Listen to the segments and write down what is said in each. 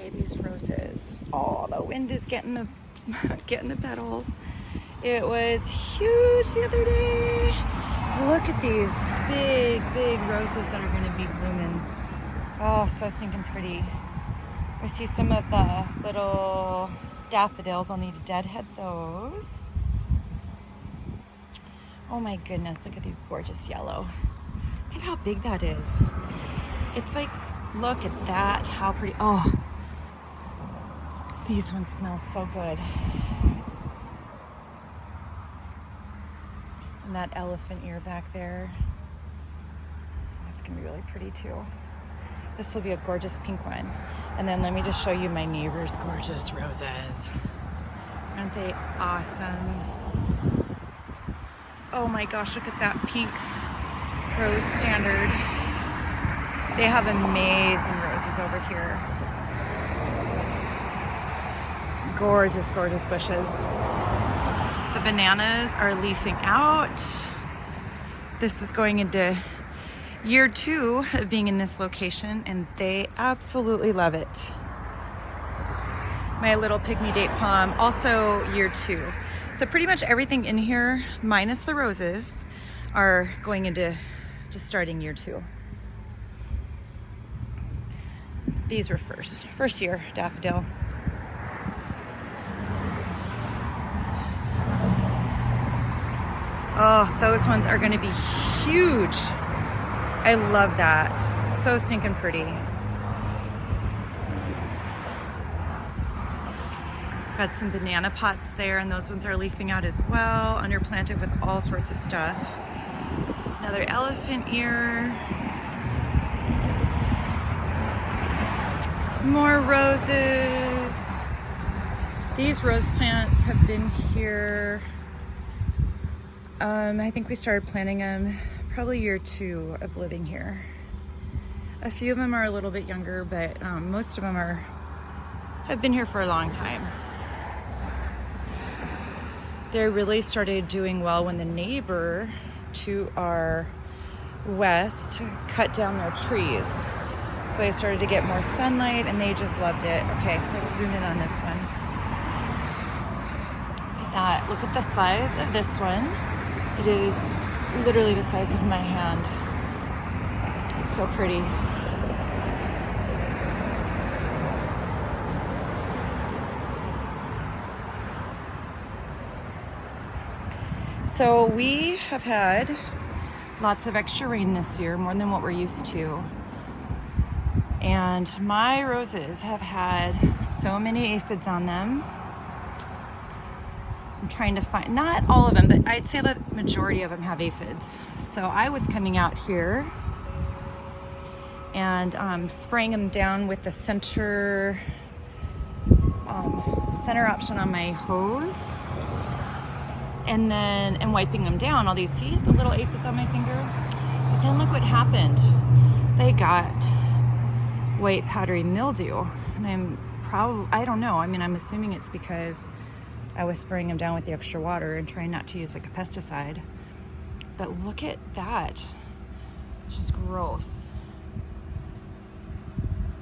Okay, these roses. Oh, the wind is getting the getting the petals. It was huge the other day. Look at these big roses that are going to be blooming. Oh, so stinking pretty. I see some of the little daffodils. I'll need to deadhead those. Oh my goodness, look at these gorgeous yellow. Look at how big that is. It's like, look at that, how pretty. Oh, these ones smell so good. And that elephant ear back there, that's gonna be really pretty too. This will be a gorgeous pink one. And then let me just show you my neighbor's gorgeous roses. Aren't they awesome? Oh my gosh, look at that pink rose standard. They have amazing roses over here. Gorgeous, gorgeous bushes. The bananas are leafing out. This is going into year 2 of being in this location, and they absolutely love it. My little pygmy date palm, also year 2. So pretty much everything in here, minus the roses, are going into just starting year 2. These were first year daffodil. Oh, those ones are gonna be huge. I love that. So stinking pretty. Got some banana pots there, and those ones are leafing out as well, underplanted with all sorts of stuff. Another elephant ear. More roses. These rose plants have been here. I think we started planting them probably year 2 of living here. A few of them are a little bit younger, but most of them have been here for a long time. They really started doing well when the neighbor to our west cut down their trees. So they started to get more sunlight, and they just loved it. Okay, let's zoom in on this one. Look at that. Look at the size of this one. It is literally the size of my hand. It's so pretty. So we have had lots of extra rain this year, more than what we're used to. And my roses have had so many aphids on them. I'm trying to find, not all of them, but I'd say the majority of them have aphids. So I was coming out here and spraying them down with the center option on my hose, and wiping them down. All these, see the little aphids on my finger? But then look what happened. They got white powdery mildew, and I don't know. I mean, I'm assuming it's because I was spraying them down with the extra water and trying not to use like a pesticide. But look at that. It's just gross.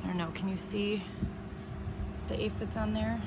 I don't know, can you see the aphids on there?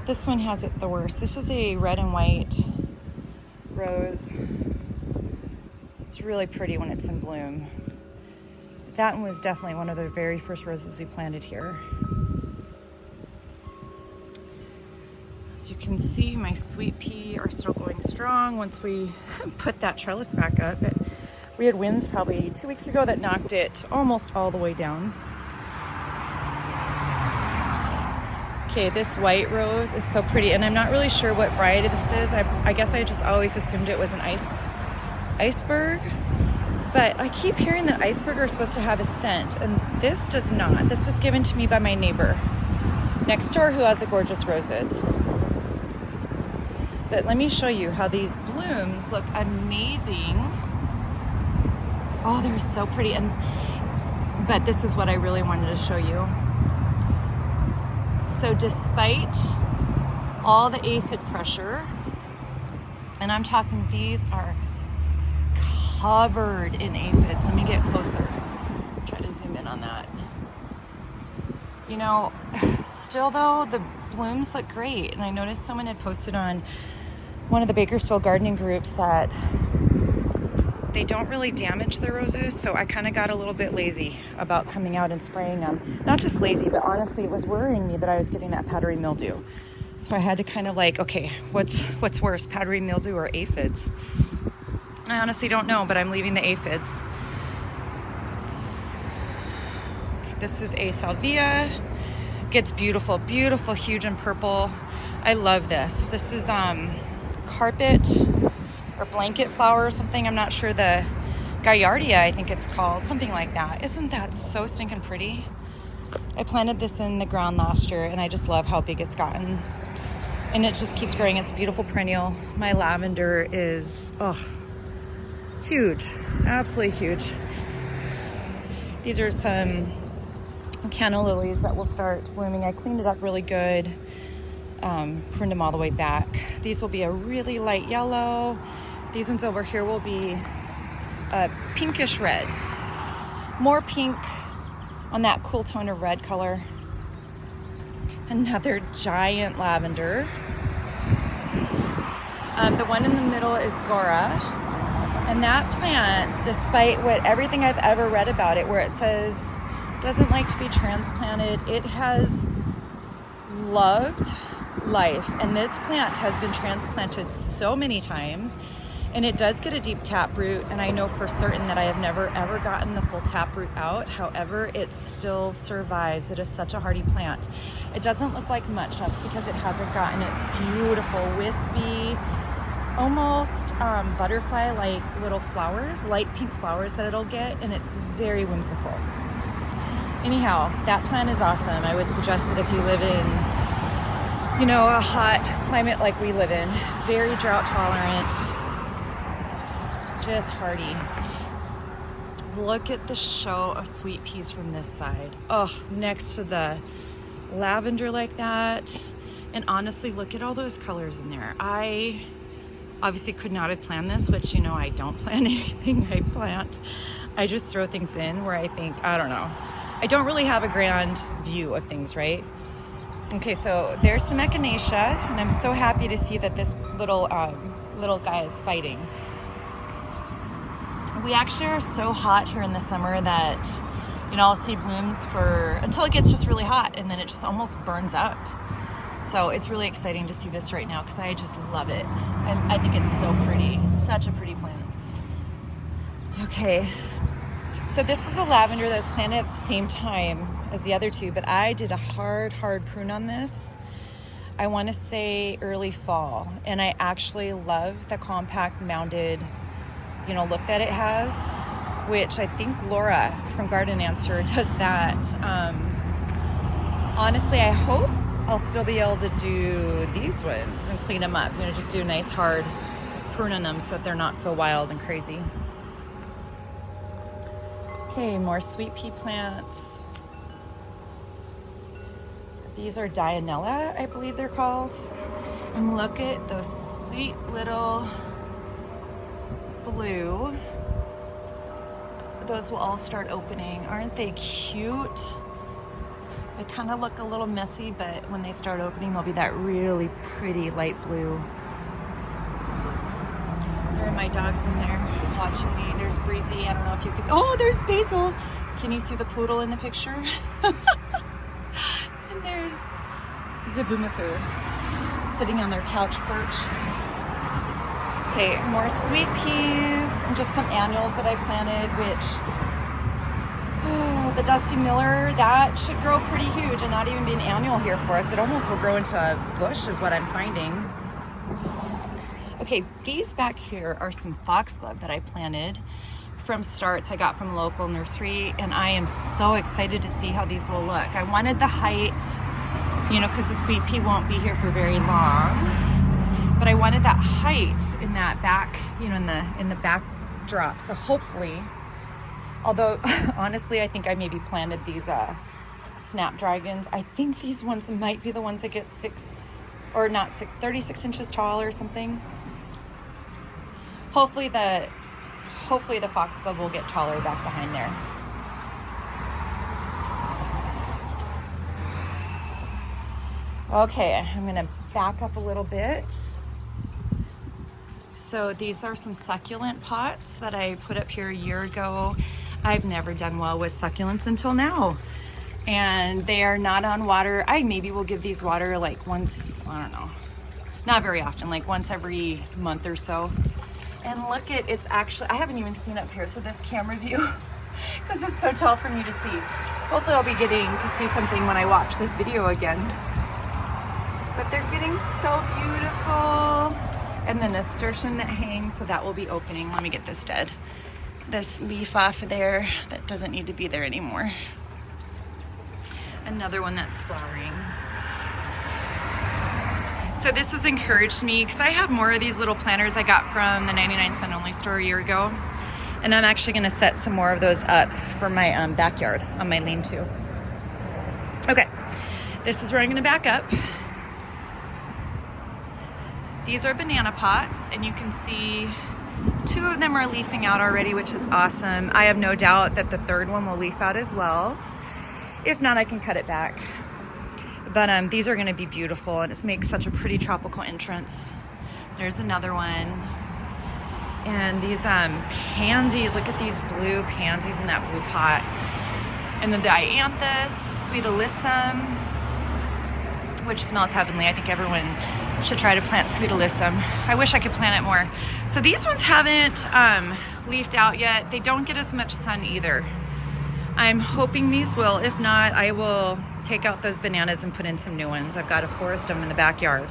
This one has it the worst. This is a red and white rose. It's really pretty when it's in bloom. That one was definitely one of the very first roses we planted here. As you can see, my sweet pea are still going strong once we put that trellis back up. But we had winds probably 2 weeks ago that knocked it almost all the way down. Okay, this white rose is so pretty, and I'm not really sure what variety this is. I guess I just always assumed it was an iceberg. But I keep hearing that iceberg are supposed to have a scent, and this does not. This was given to me by my neighbor next door who has the gorgeous roses. But let me show you how these blooms look amazing. Oh, they're so pretty. But this is what I really wanted to show you. So despite all the aphid pressure, and I'm talking, these are covered in aphids. Let me get closer. Try to zoom in on that. You know, still though, the blooms look great. And I noticed someone had posted on one of the Bakersfield gardening groups that they don't really damage their roses. So I kind of got a little bit lazy about coming out and spraying them. Not just lazy, but honestly, it was worrying me that I was getting that powdery mildew. So I had to kind of like, okay, what's worse, powdery mildew or aphids? I honestly don't know, but I'm leaving the aphids. Okay, this is a salvia. Gets beautiful, beautiful, huge and purple. I love this. This is carpet or blanket flower or something. I'm not sure, the Gallardia, I think it's called, something like that. Isn't that so stinking pretty? I planted this in the ground last year and I just love how big it's gotten. And it just keeps growing. It's a beautiful perennial. My lavender is, huge, absolutely huge. These are some canna lilies that will start blooming. I cleaned it up really good, pruned them all the way back. These will be a really light yellow. These ones over here will be a pinkish red. More pink on that cool tone of red color. Another giant lavender. The one in the middle is Gora. And that plant, despite everything I've ever read about it, where it says doesn't like to be transplanted, it has loved life. And this plant has been transplanted so many times, and it does get a deep taproot. And I know for certain that I have never ever gotten the full taproot out. However, it still survives. It is such a hardy plant. It doesn't look like much, just because it hasn't gotten its beautiful wispy, almost butterfly-like little flowers, light pink flowers that it'll get, and it's very whimsical. Anyhow, that plant is awesome. I would suggest it if you live in, you know, a hot climate like we live in. Very drought tolerant, just hardy. Look at the show of sweet peas from this side. Oh, next to the lavender like that. And honestly, look at all those colors in there. I obviously could not have planned this, which, you know, I don't plan anything I plant. I just throw things in where I think, I don't know. I don't really have a grand view of things, right? Okay, so there's some echinacea, and I'm so happy to see that this little guy is fighting. We actually are so hot here in the summer that, you know, I'll see blooms until it gets just really hot, and then it just almost burns up. So it's really exciting to see this right now because I just love it. I think it's so pretty. Such a pretty plant. Okay, so this is a lavender that was planted at the same time as the other two, but I did a hard prune on this. I want to say early fall, and I actually love the compact mounded, you know, look that it has, which I think Laura from Garden Answer does that. Honestly, I hope I'll still be able to do these ones and clean them up. I'm gonna just do a nice hard prune on them so that they're not so wild and crazy. Okay, more sweet pea plants. These are Dianella, I believe they're called. And look at those sweet little blue. Those will all start opening. Aren't they cute? They kind of look a little messy, but when they start opening, they'll be that really pretty light blue. There are my dogs in there watching me. There's Breezy. I don't know if you can. Oh, there's Basil. Can you see the poodle in the picture? And there's Zabumathu sitting on their couch perch. Okay, more sweet peas and just some annuals that I planted, which the Dusty Miller, that should grow pretty huge and not even be an annual here for us. It almost will grow into a bush is what I'm finding. Okay, these back here are some foxglove that I planted from starts I got from a local nursery, and I am so excited to see how these will look. I wanted the height, you know, because the sweet pea won't be here for very long, but I wanted that height in that back, you know, in the backdrop. So hopefully, although honestly, I think I maybe planted these snapdragons. I think these ones might be the ones that get 36 inches tall or something. Hopefully hopefully the foxglove will get taller back behind there. Okay, I'm gonna back up a little bit. So these are some succulent pots that I put up here a year ago. I've never done well with succulents until now. And they are not on water. I maybe will give these water like once, I don't know, not very often, like once every month or so. And look at, it's actually, I haven't even seen up here, so this camera view, because it's so tall for me to see. Hopefully I'll be getting to see something when I watch this video again. But they're getting so beautiful. And the nasturtium that hangs, so that will be opening. Let me get this dead. This leaf off of there that doesn't need to be there anymore. Another one that's flowering. So this has encouraged me because I have more of these little planters I got from the 99-cent only store a year ago. And I'm actually gonna set some more of those up for my backyard on my lean-to. Okay, this is where I'm gonna back up. These are banana pots, and you can see 2 of them are leafing out already, which is awesome. I have no doubt that the 3rd one will leaf out as well. If not, I can cut it back. But these are gonna be beautiful, and it makes such a pretty tropical entrance. There's another one. And these pansies, look at these blue pansies in that blue pot. And the dianthus, sweet alyssum, which smells heavenly. I think everyone should try to plant sweet alyssum. I wish I could plant it more. So these ones haven't leafed out yet. They don't get as much sun either. I'm hoping these will. If not, I will take out those bananas and put in some new ones. I've got a forest of them in the backyard.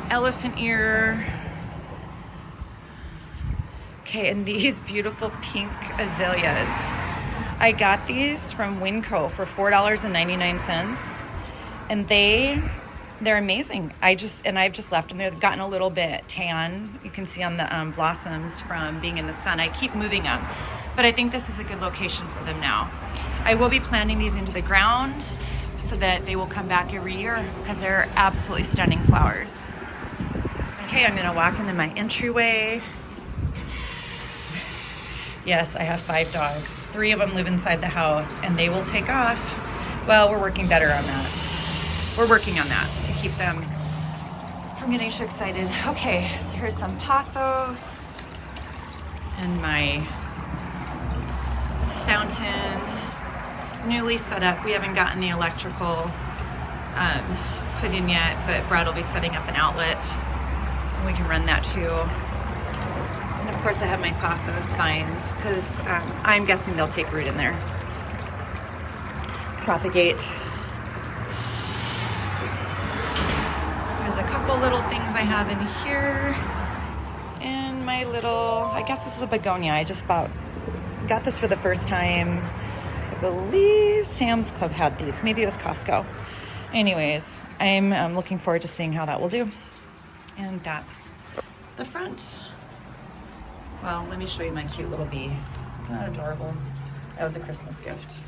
Elephant ear. Okay, and these beautiful pink azaleas. I got these from Winco for $4.99, and they're amazing. I've just left them there. They've gotten a little bit tan. You can see on the blossoms from being in the sun. I keep moving them, but I think this is a good location for them now. I will be planting these into the ground so that they will come back every year because they're absolutely stunning flowers. Okay, I'm gonna walk into my entryway. Yes, I have 5 dogs. 3 of them live inside the house, and they will take off. Well, we're working better on that. We're working on that to keep them from getting so excited. Okay, so here's some pothos and my fountain, newly set up. We haven't gotten the electrical put in yet, but Brad will be setting up an outlet, and we can run that too. And of course I have my pothos vines because I'm guessing they'll take root in there. Propagate. There's a couple little things I have in here. And my little, I guess this is a begonia. I just got this for the first time. I believe Sam's Club had these. Maybe it was Costco. Anyways, I'm looking forward to seeing how that will do. And that's the front. Well, let me show you my cute little bee. Isn't that adorable? That was a Christmas gift.